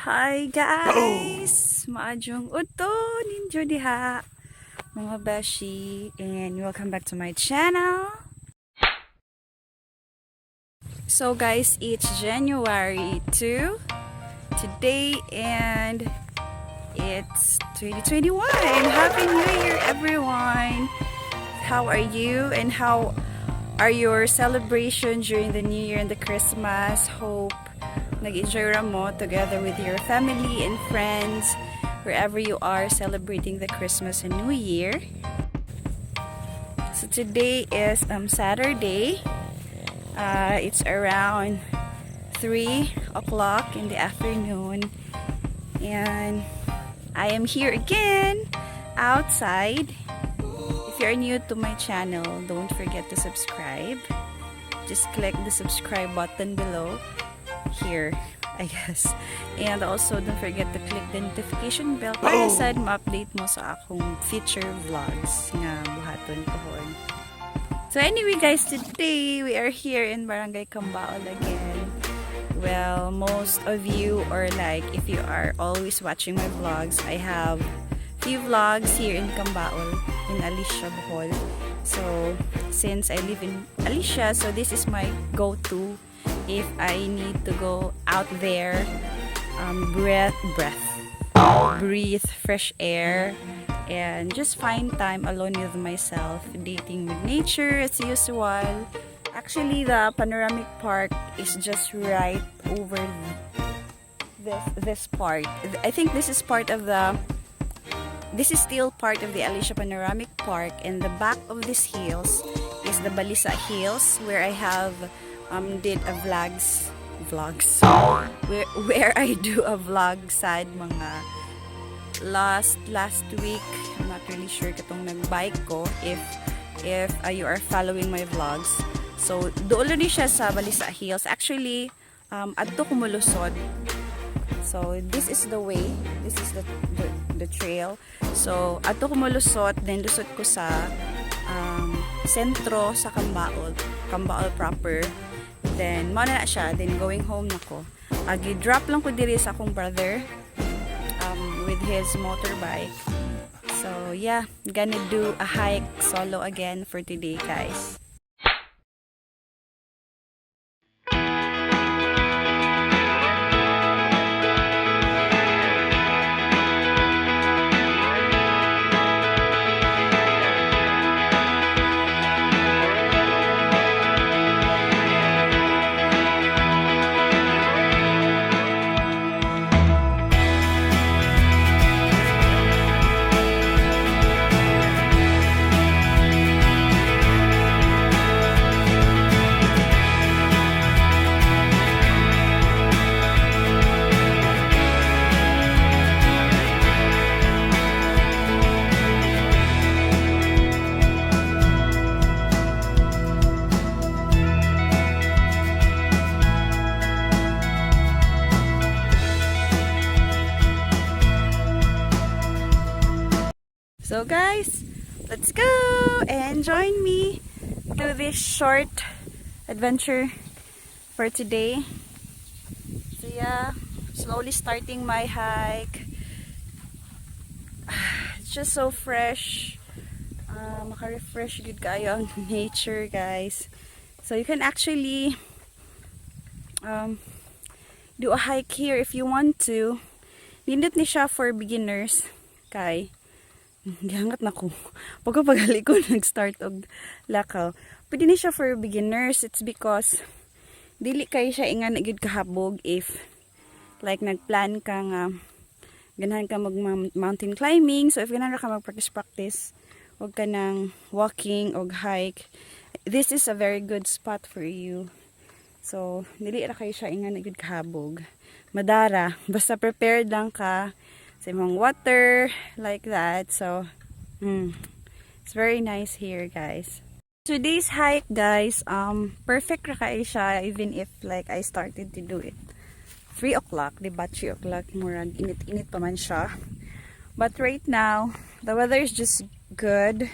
Hi guys! Maadjong uto ninyo diha mga beshi, and welcome back to my channel. So guys, it's January 2 today and it's 2021. Happy New Year everyone! How are you and how are your celebrations during the New Year and the Christmas? Hope nag-enjoy mo together with your family and friends wherever you are celebrating the Christmas and New Year. So today is Saturday. It's around 3 o'clock in the afternoon and I am here again outside. If you're new to my channel, don't forget to subscribe. Just click the subscribe button below here, I guess. And also don't forget to click the notification bell para sad ma-update mo sa akong future vlogs nga buhaton pohon. So anyway guys, today we are here in Barangay Cambaol again. Well, most of you, or like if you are always watching my vlogs, I have few vlogs here in Cambaol in Alicia, Bohol. So since I live in Alicia, so this is my go-to if I need to go out there, breathe fresh air and just find time alone with myself, dating with nature as usual. Actually, the panoramic park is just right over this part. I think this is part of the still part of the Alicia Panoramic Park, and the back of these hills is the Balisa Hills, where I have did a vlogs where I do a vlog sad mga last week. I'm not really sure katong nagbike ko if you are following my vlogs. So doon ni siya sa Balisa Hills. Actually adto ko mulusod. So this is the way, this is the trail. So adto ko mulusot, then lusot ko sa sentro sa Cambaol proper. Then mo na siya, then going home nako. Gi-drop lang ko diri sa akong brother with his motorbike. So yeah, gonna do a hike solo again for today guys. So guys, let's go and join me to this short adventure for today. So yeah, slowly starting my hike. It's just so fresh. Maka-refresh good kayo ang nature guys. So you can actually do a hike here if you want to. Nindot ni siya for beginners kay gihangat na ko. Pagkapagali ko nag-start og lakaw. Pwede ni siya for beginners. It's because dili kay siya ingan gid kahabog if like nagplan ka nga ganahan ka mag mountain climbing. So if ganahan ka mag-practice og ka nang walking og hike, this is a very good spot for you. So dili ra kay siya ingan gid kahabog. Madara, basta prepared lang ka sa imong water like that. So it's very nice here guys. Today's hike guys, perfect ra kay siya even if like I started to do it 3 o'clock, diba? 3 o'clock murag init pa man siya. But right now the weather is just good,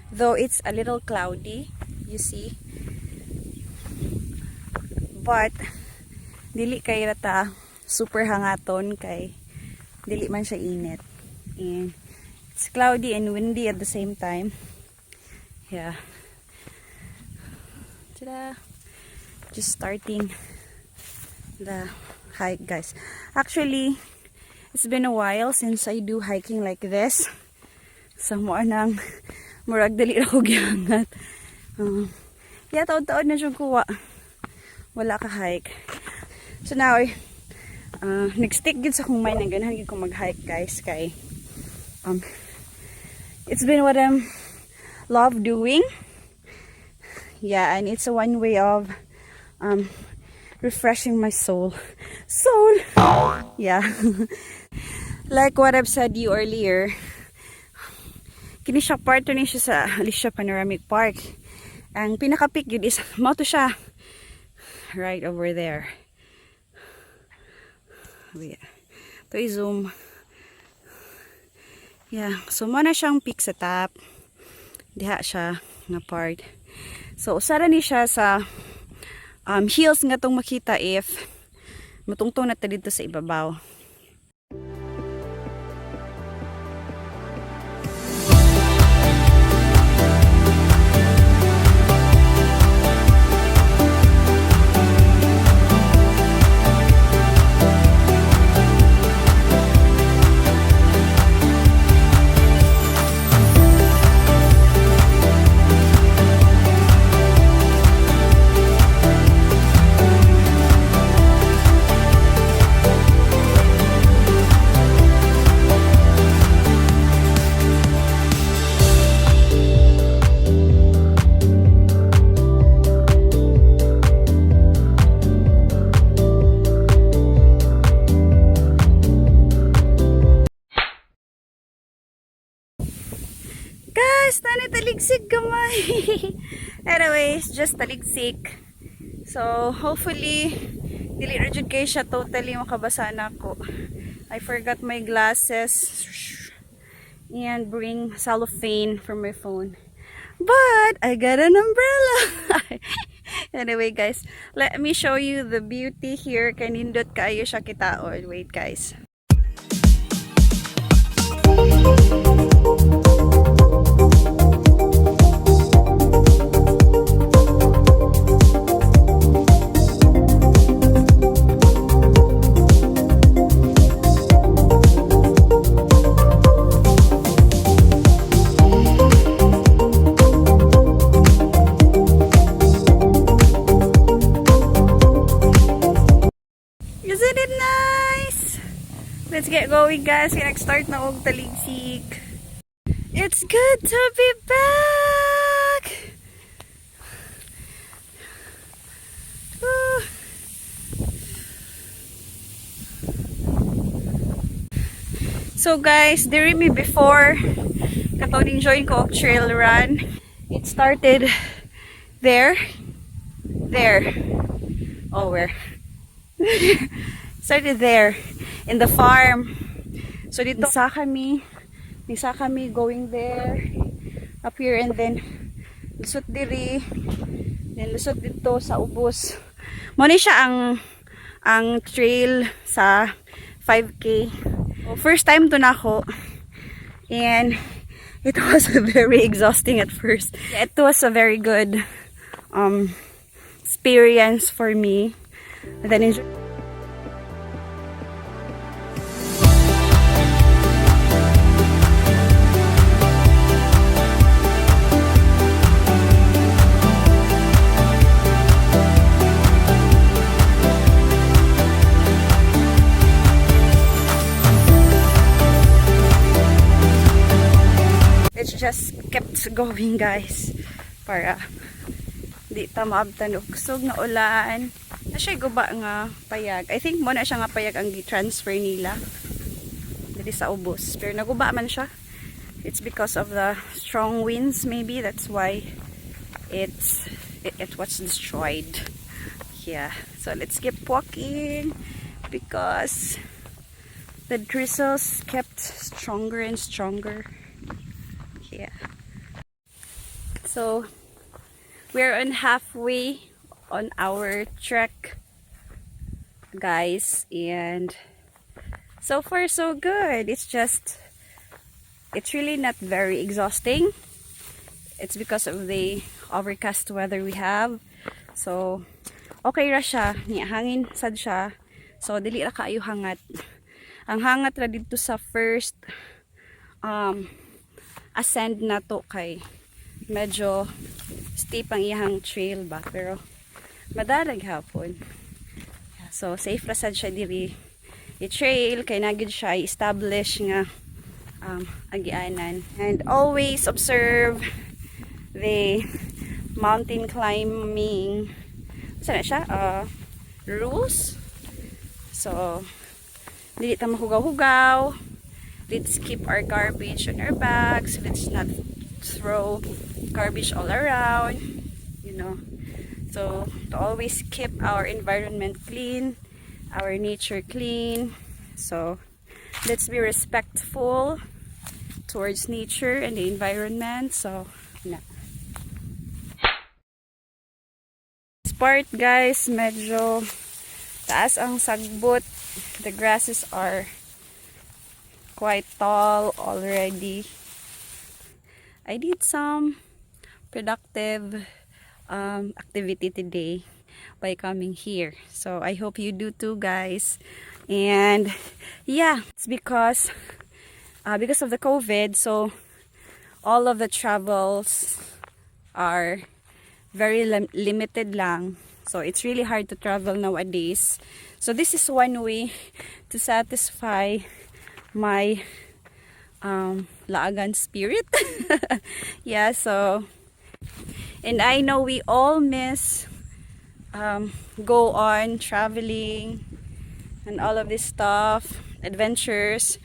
though it's a little cloudy, you see, but dili kay rata super hangaton kay dili man siya init. And it's cloudy and windy at the same time. Yeah. Ta-da! Just starting the hike, guys. Actually, it's been a while since I do hiking like this. So, mo nang murag dali ako gihangat. Yeah, taon-taon na siya kuha. Wala ka hike. So now, nag-stick gid sa kong mind na ganahan gid ko mag-hike, guys, kay it's been what I'm love doing. Yeah, and it's a one way of refreshing my soul. Yeah. Like what I've said you earlier, kini siya part ni siya sa Alicia Panoramic Park. Ang pinaka-peak yun is mo to siya. Right over there. Wait. To i-zoom. Yeah, so mo na siyang peak sa top. Diha siya na part. So usara ni siya sa hills nga tong makita if matungtong na ta dito sa ibabaw. Tani taligsik gamay. Anyways, just taligsik. So hopefully dili ra jud kay siya totally makabasa na ako. I forgot my glasses and bring cellophane for my phone, but I got an umbrella. Anyway, guys, let me show you the beauty here. Kanindot kayo siya kitaon. Wait, guys. Isn't it nice? Let's get going, guys. Nag-start na og taligsik. It's good to be back. Woo. So guys, diri me before katong join ko og trail run. It started there. Oh, where? Started there in the farm. So dito sa kami going there up here, and then lusot diri, then lusot dito sa ubos. Mo ni siya ang trail sa 5K. So, first time to na ako, and it was very exhausting at first. It was a very good experience for me. And then enjoy. It's just kept going, guys, para di ta maabtan og kusog na ulan. Na siya guba nga payag. I think mo na siya nga payag ang gi-transfer nila dili sa ubos. Pero naguba man siya. It's because of the strong winds, maybe. That's why it was destroyed. Yeah. So let's keep walking because the drizzles kept stronger and stronger. Yeah. So we're on halfway on our trek. guys, and so far so good. It's really not very exhausting. It's because of the overcast weather we have. So okay ra siya, niya hangin sad siya. So dili ra kaayo hangat. Ang hangat ra dito sa first ascend na to kay medyo steep ang iyang trail ba, pero madalag hapon. So safe ra sad siya diri i-trail kay nagid siya i-establish nga agianan. And always observe the mountain climbing sana siya rules. So dili ta mahugaw-hugaw. Let's keep our garbage on our bags. Let's not throw garbage all around, you know. So to always keep our environment clean, our nature clean. So let's be respectful towards nature and the environment. So this part, guys, medyo taas ang sagbot. The grasses are quite tall already. I did some productive activity today by coming here. So I hope you do too, guys. And yeah, it's because of the COVID, so all of the travels are very limited lang. So it's really hard to travel nowadays. So this is one way to satisfy my laagan spirit. Yeah, so and I know we all miss go on traveling and all of this stuff, adventures,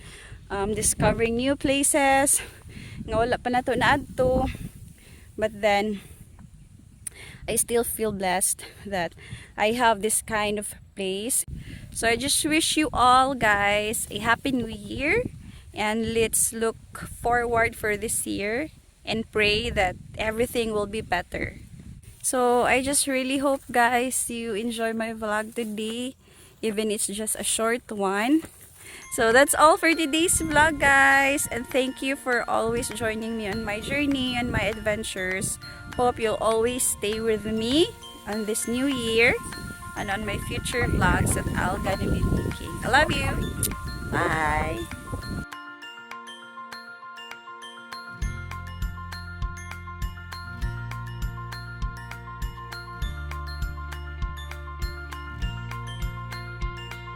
discovering new places nga wala pa nato naadto, but then I still feel blessed that I have this kind of place. So I just wish you all, guys, a happy new year, and let's look forward for this year and pray that everything will be better. So I just really hope, guys, you enjoy my vlog today, even it's just a short one. So that's all for today's vlog, guys, and thank you for always joining me on my journey and my adventures. Hope you'll always stay with me on this new year and on my future vlogs that I'll gonna be making. I love you. Bye.